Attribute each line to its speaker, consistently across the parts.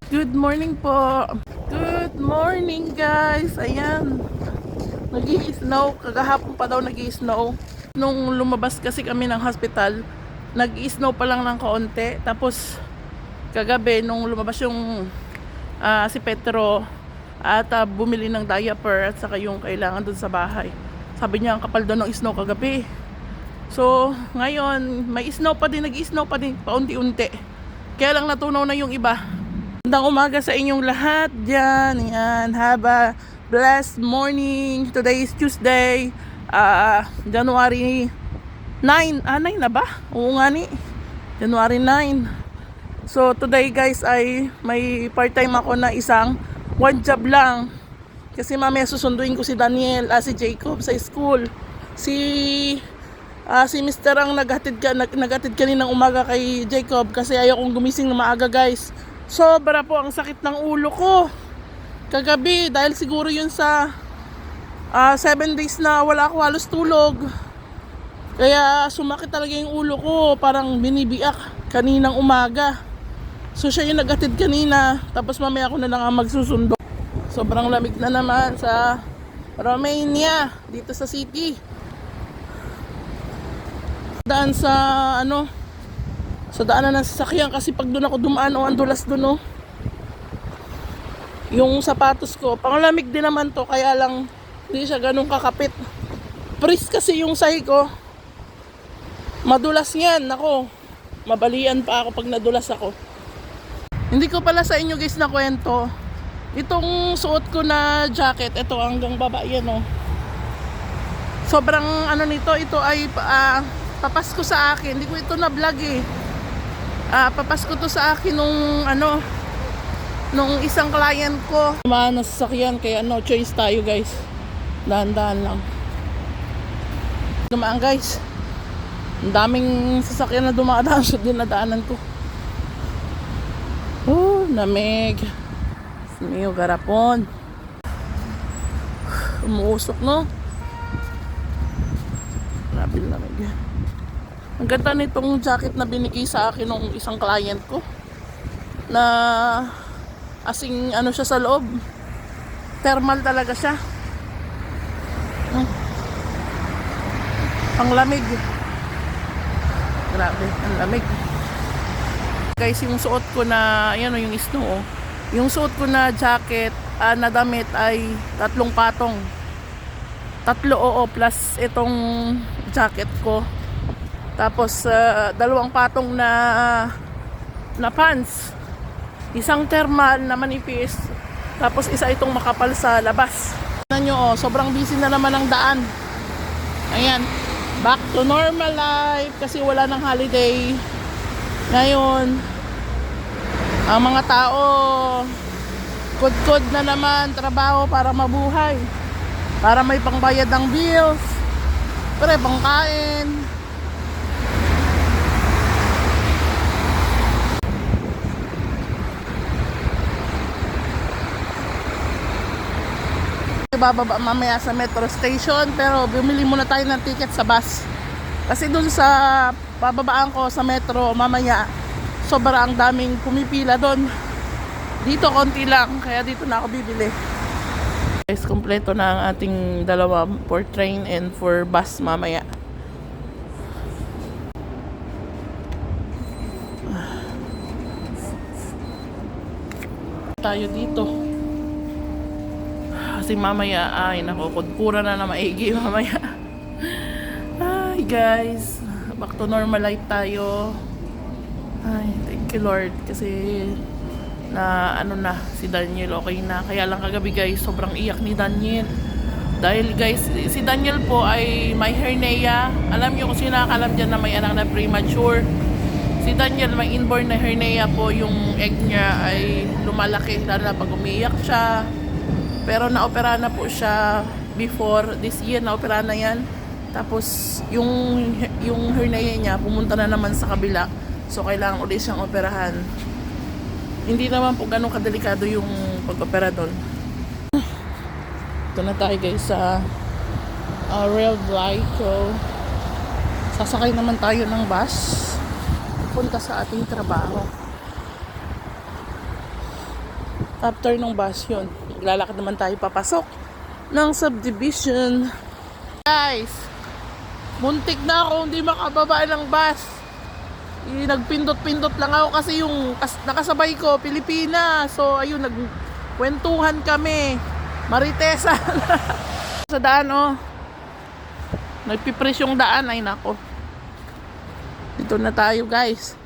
Speaker 1: Good morning po. Good morning guys. Ayan. Nag-i-snow. Kagahapon pa daw nag-i-snow. Nung lumabas kasi kami ng hospital, nag-i-snow pa lang ng kaunti. Tapos kagabi nung lumabas yung si Petro at bumili ng diaper at saka yung kailangan dun sa bahay. Sabi niya ang kapal daw ng snow kagabi. So ngayon may snow pa din, nag-i-snow pa din paunti-unti. Kaya lang natunaw na yung iba. Magandang umaga sa inyong lahat dyan. Yan, have a blessed morning. Today is Tuesday, January 9. 9 na ba? Oo nga ni. January 9. So today guys ay may part-time ako na isang one job lang. Kasi mamaya susunduin ko si Daniel, si Jacob sa school. Si Mr. ang naghatid kaninang umaga kay Jacob kasi ayaw kong gumising na maaga guys. Sobra po ang sakit ng ulo ko kagabi dahil siguro yun sa 7 days na wala ako halos tulog. Kaya sumakit talaga yung ulo ko, parang binibiak kaninang umaga. So siya yung naghatid kanina, tapos mamaya ako na lang ang magsusundo. Sobrang lamig na naman sa Romania, dito sa city. Daan sa sa daanan ng sasakyan kasi pag doon ako dumaan ang dulas doon yung sapatos ko. Panglamig din naman to kaya lang hindi siya ganun kakapit. Pris kasi yung sahi ko. Madulas yan. Ako, mabalian pa ako pag nadulas ako. Hindi ko pala sa inyo guys na kwento. Itong suot ko na jacket, ito hanggang baba yan Sobrang nito, ito ay papasko sa akin. Hindi ko ito na vlog papasko to sa akin nung isang client ko. Tumaan na sasakyan kaya no choice tayo guys. Dahan-dahan lang. Dumaan guys. Ang daming sasakyan na dumadaan sa dinadaanan ko. Lamig. Simiyo garapon. Umuusok no. Grabe lamig. Ang ganda nitong jacket na binigay sa akin ng isang client ko. Na asing siya sa loob. Thermal talaga siya. Ang lamig. Grabe, ang lamig. Guys, yung suot ko na, yung snow Yung suot ko na jacket, na damit ay 3 patong. 3 plus itong jacket ko. Tapos 2 patong na pants. Isang thermal na manipis. Tapos isa itong makapal sa labas. Tignan nyo sobrang busy na naman ang daan. Ayan. Back to normal life kasi wala ng holiday. Ngayon, ang mga tao kod-kod na naman trabaho para mabuhay. Para may pangbayad ng bills. Para pangkain. Bababa mamaya sa metro station pero bumili muna tayo ng ticket sa bus kasi dun sa bababaan ko sa metro mamaya sobrang daming pumipila dun. Dito konti lang kaya dito na ako bibili guys. Kompleto na ang ating dalawa for train and for bus mamaya. Tayo dito kasi mamaya ay nakukudkura na maigi mamaya. Ay guys, back to normal life tayo. Ay thank you Lord kasi na si Daniel okay na. Kaya lang kagabi guys sobrang iyak ni Daniel dahil guys si Daniel po ay may hernia. Alam nyo kung sino nakakalam dyan na may anak na premature. Si Daniel may inborn na hernia po, yung egg niya ay lumalaki lalo na pag umiiyak siya. Pero naopera na po siya before this year, naopera na yan. Tapos yung hernia niya pumunta na naman sa kabila. So kailangan ulit siyang operahan. Hindi naman po ganun kadelikado yung pag-opera doon. Ito na tayo guys sa Real Blyco. Sasakay naman tayo ng bus punta sa ating trabaho. After nung bus yun, maglalakad naman tayo papasok ng subdivision. Guys, muntik na ako hindi makababa ng bus. Nagpindot-pindot lang ako kasi yung nakasabay ko, Pilipina. So ayun, nagkwentuhan kami. Maritesan. Sa daan nagpipress yung daan. Ay nako. Dito na tayo guys.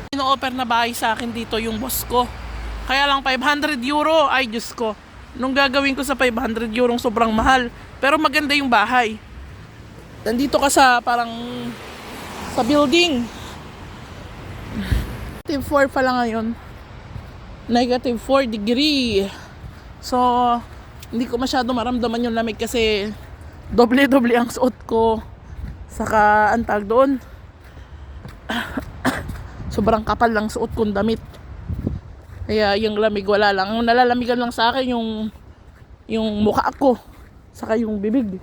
Speaker 1: Ino-offer na bahay sa akin dito yung boss ko. Kaya lang 500 euro. Ay Diyos ko. Nung gagawin ko sa 500 euro sobrang mahal. Pero maganda yung bahay. Nandito ka sa parang sa building. -4 pa lang ngayon. -4 degree. So, hindi ko masyado maramdaman yung lamig kasi doble-doble ang suot ko. Saka ang tag doon. Sobrang kapal lang suot kong damit. Kaya yung lamig wala lang. Ang nalalamigan lang sa akin yung mukha ko. Saka yung bibig.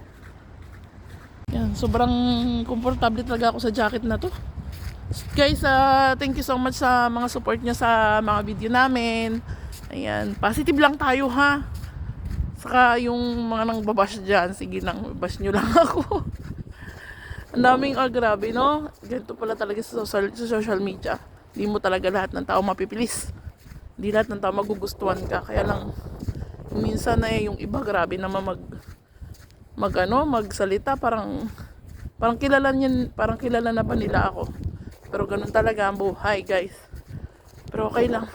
Speaker 1: Yan, sobrang komportable talaga ako sa jacket na to. Guys, thank you so much sa mga support niya sa mga video namin. Ayan, positive lang tayo ha. Saka yung mga nang babash dyan, sige nang bash nyo lang ako. Ang daming grabe no. Ganito pala talaga sa social media. Hindi mo talaga lahat ng tao mapipilis. Hindi lahat ng tao magugustuhan ka. Kaya lang minsan yung iba grabe naman magsalita parang kilala na pa nila ako. Pero ganun talaga ang buhay, guys. Pero okay lang.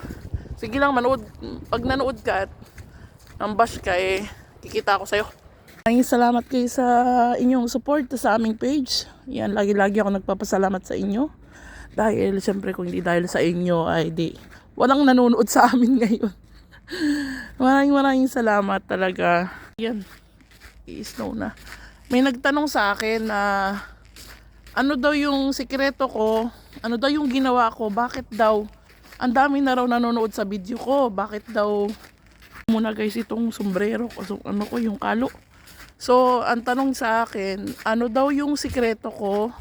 Speaker 1: Sige lang manood. Pag nanood ka at bash ka kikita ako sa'yo. Maraming salamat kayo sa inyong support sa aming page. Yan, lagi-lagi ako nagpapasalamat sa inyo. Dahil siyempre kung hindi dahil sa inyo ay walang nanonood sa amin ngayon. Maraming salamat talaga. Yan. I-snow na. May nagtanong sa akin na ano daw yung sikreto ko, ano daw yung ginawa ko, bakit daw ang dami na raw nanonood sa video ko, bakit daw muna guys itong sombrero ko, yung kalo. So ang tanong sa akin, ano daw yung sikreto ko,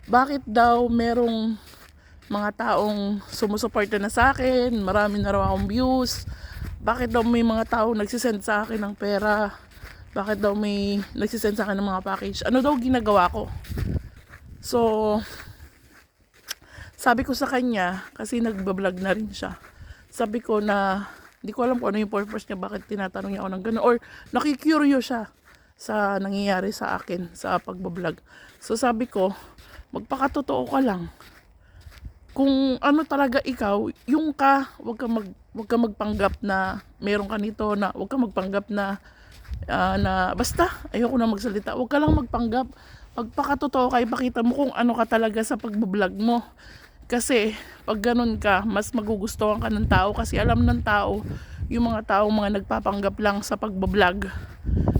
Speaker 1: bakit daw merong mga taong sumusuporta na sa akin, marami na raw akong views, bakit daw may mga taong nagsisend sa akin ng pera, bakit daw may nagsisend sa akin ng mga package, ano daw ginagawa ko. So sabi ko sa kanya, kasi nagbablog na rin siya, sabi ko na hindi ko alam kung ano yung purpose niya, bakit tinatanong niya ako ng gano'n, or nakikurious siya sa nangyayari sa akin sa pagbablog. So sabi ko, magpakatotoo ka lang. Kung ano talaga ikaw, yung wag ka magpanggap na meron ka nito, na wag ka magpanggap na basta ayoko na magsalita. Wag ka lang magpanggap. Magpakatotoo ka, ipakita mo kung ano ka talaga sa pagbablog mo. Kasi pag ganun ka, mas magugustuhan ka ng tao, kasi alam ng tao yung mga tao mga nagpapanggap lang sa pagbablog.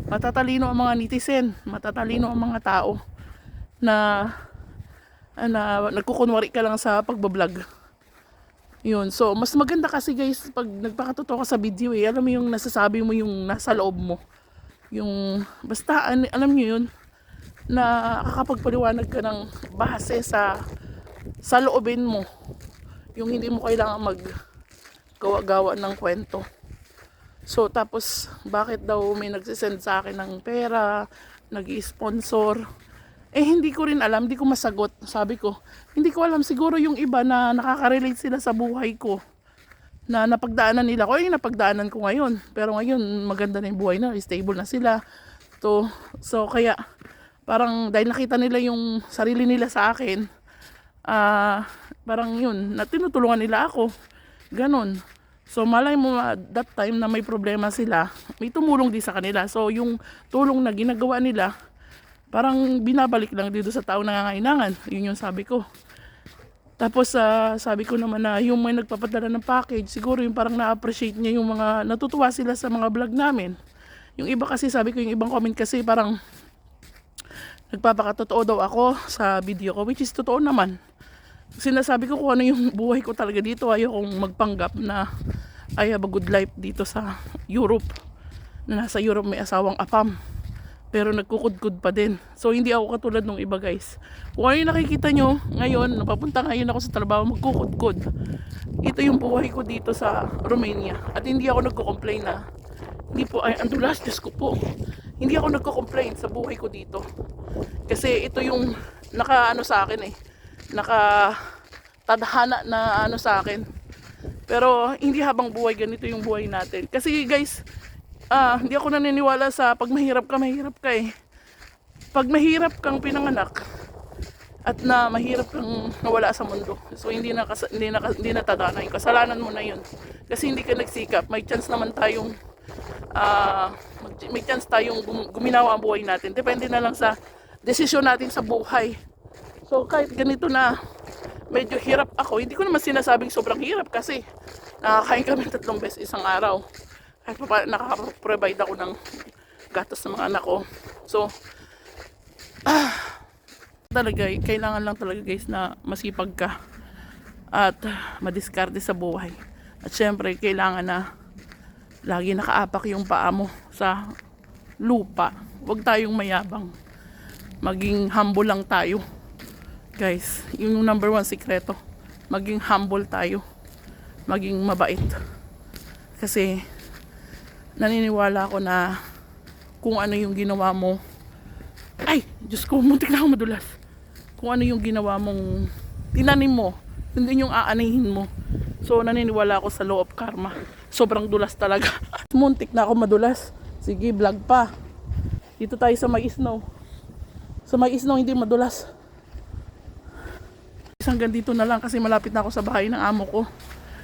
Speaker 1: Matatalino ang mga netizen, matatalino ang mga tao na nagkukunwari ka lang sa pagbablog. Yun. So mas maganda kasi guys pag nagpakatotoo ka sa video alam mo yung nasasabi mo, yung nasa loob mo. Yung basta alam niyo yun, na kakapagpaliwanag ka ng base sa loobin mo. Yung hindi mo kailangan maggawa-gawa ng kwento. So tapos bakit daw may nagsisend sa akin ng pera, nag-i-sponsor? Hindi ko rin alam, hindi ko masagot. Sabi ko, hindi ko alam, siguro yung iba na nakaka-relate sila sa buhay ko, na napagdaanan nila ko, napagdaanan ko ngayon. Pero ngayon maganda na yung buhay na, stable na sila. So kaya parang dahil nakita nila yung sarili nila sa akin, parang yun, na tinutulungan nila ako. Ganon. So malay mo that time na may problema sila, may tumulong din sa kanila. So yung tulong na ginagawa nila, parang binabalik lang dito sa tao nangangailangan. Yun yung sabi ko. Tapos sabi ko naman na yung may nagpapadala ng package, siguro yung parang na-appreciate niya yung mga, natutuwa sila sa mga vlog namin. Yung iba kasi, sabi ko yung ibang comment kasi parang nagpapakatotoo daw ako sa video ko, which is totoo naman. Sinasabi ko kung ano yung buhay ko talaga dito. Ayokong magpanggap na I have a good life dito sa Europe, na nasa Europe may asawang apam. pero nagkukudkud pa din. So hindi ako katulad ng iba guys. Kung ano yung nakikita nyo ngayon, napapunta ngayon ako sa trabaho, magkukudkud. Ito yung buhay ko dito sa Romania. At hindi ako nagko-complain na hindi po, ay ang dulas, Diyos ko po. Hindi ako nagko-complain sa buhay ko dito. Kasi ito yung naka ano sa akin naka tadhana na ano sa akin. Pero hindi habang buhay ganito yung buhay natin. Kasi guys, hindi ako naniniwala sa pag mahirap ka eh. Pag mahirap kang pinanganak at na mahirap kang nawala sa mundo. So hindi na tadhana yung kasalanan mo na yun. Kasi hindi ka nagsikap, may chance naman tayong guminawa ang buhay natin. Depende na lang sa desisyon natin sa buhay. So kahit ganito na medyo hirap ako, hindi ko naman sinasabing sobrang hirap kasi nakakain kami 3 beses isang araw. Kahit pa nakaka-provide ako ng gatas sa mga anak ko. So talaga, kailangan lang talaga guys na masipag ka at madiskarte sa buhay. At syempre, kailangan na lagi nakaapak yung paa mo sa lupa. Huwag tayong mayabang. Maging humble lang tayo. Guys, yung number 1 sikreto. Maging humble tayo. Maging mabait. Kasi, naniniwala ako na kung ano yung ginawa mo. Ay, Diyos ko, muntik na ako madulas. Kung ano yung ginawa mong tinanim mo, hindi yung aanihin mo. So, naniniwala ako sa law of karma. Sobrang dulas talaga. Muntik na ako madulas. Sige, vlog pa. Dito tayo sa may snow. Sa may snow, hindi madulas. Hanggang dito na lang kasi malapit na ako sa bahay ng amo ko.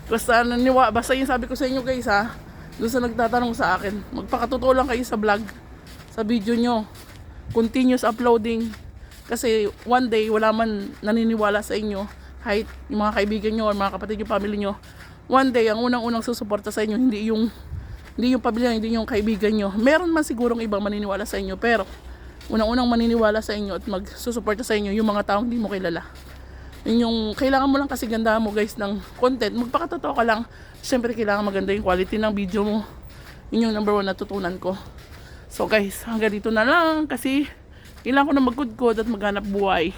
Speaker 1: Basta yung sabi ko sa inyo guys ha, doon sa nagtatanong sa akin, magpakatotoo lang kayo sa vlog, sa video nyo. Continuous uploading. Kasi one day, wala man naniniwala sa inyo, kahit yung mga kaibigan nyo or mga kapatid yung family nyo, one day, ang unang-unang susuporta sa inyo, hindi yung pamilya, hindi yung kaibigan nyo. Meron man sigurong ibang maniniwala sa inyo, pero unang-unang maniniwala sa inyo at magsusuporta sa inyo, yung mga taong hindi mo kilala. Yun yung, kailangan mo lang kasi ganda mo guys ng content. Magpakatotoo ka lang. Siyempre, kailangan maganda yung quality ng video mo. Yun yung number 1 natutunan ko. So guys, hanggang dito na lang kasi kailangan ko na magkudkod at maghanap buhay.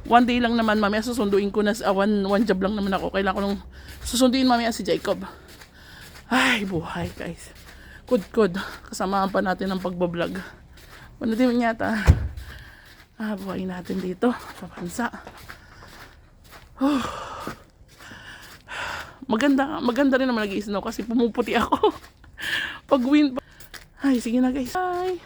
Speaker 1: One day lang naman, mamaya susunduin ko na one job lang naman ako. Kailangan ko nung susunduin mamaya si Jacob. Ay, buhay guys. Kudkod. Kasamahan pa natin ang pagbablog. Wala din yata. Buhay natin dito sa bansa. Maganda rin naman nag-i-snow kasi pumuputi ako. Pag wind. Ay, sige na guys. Bye.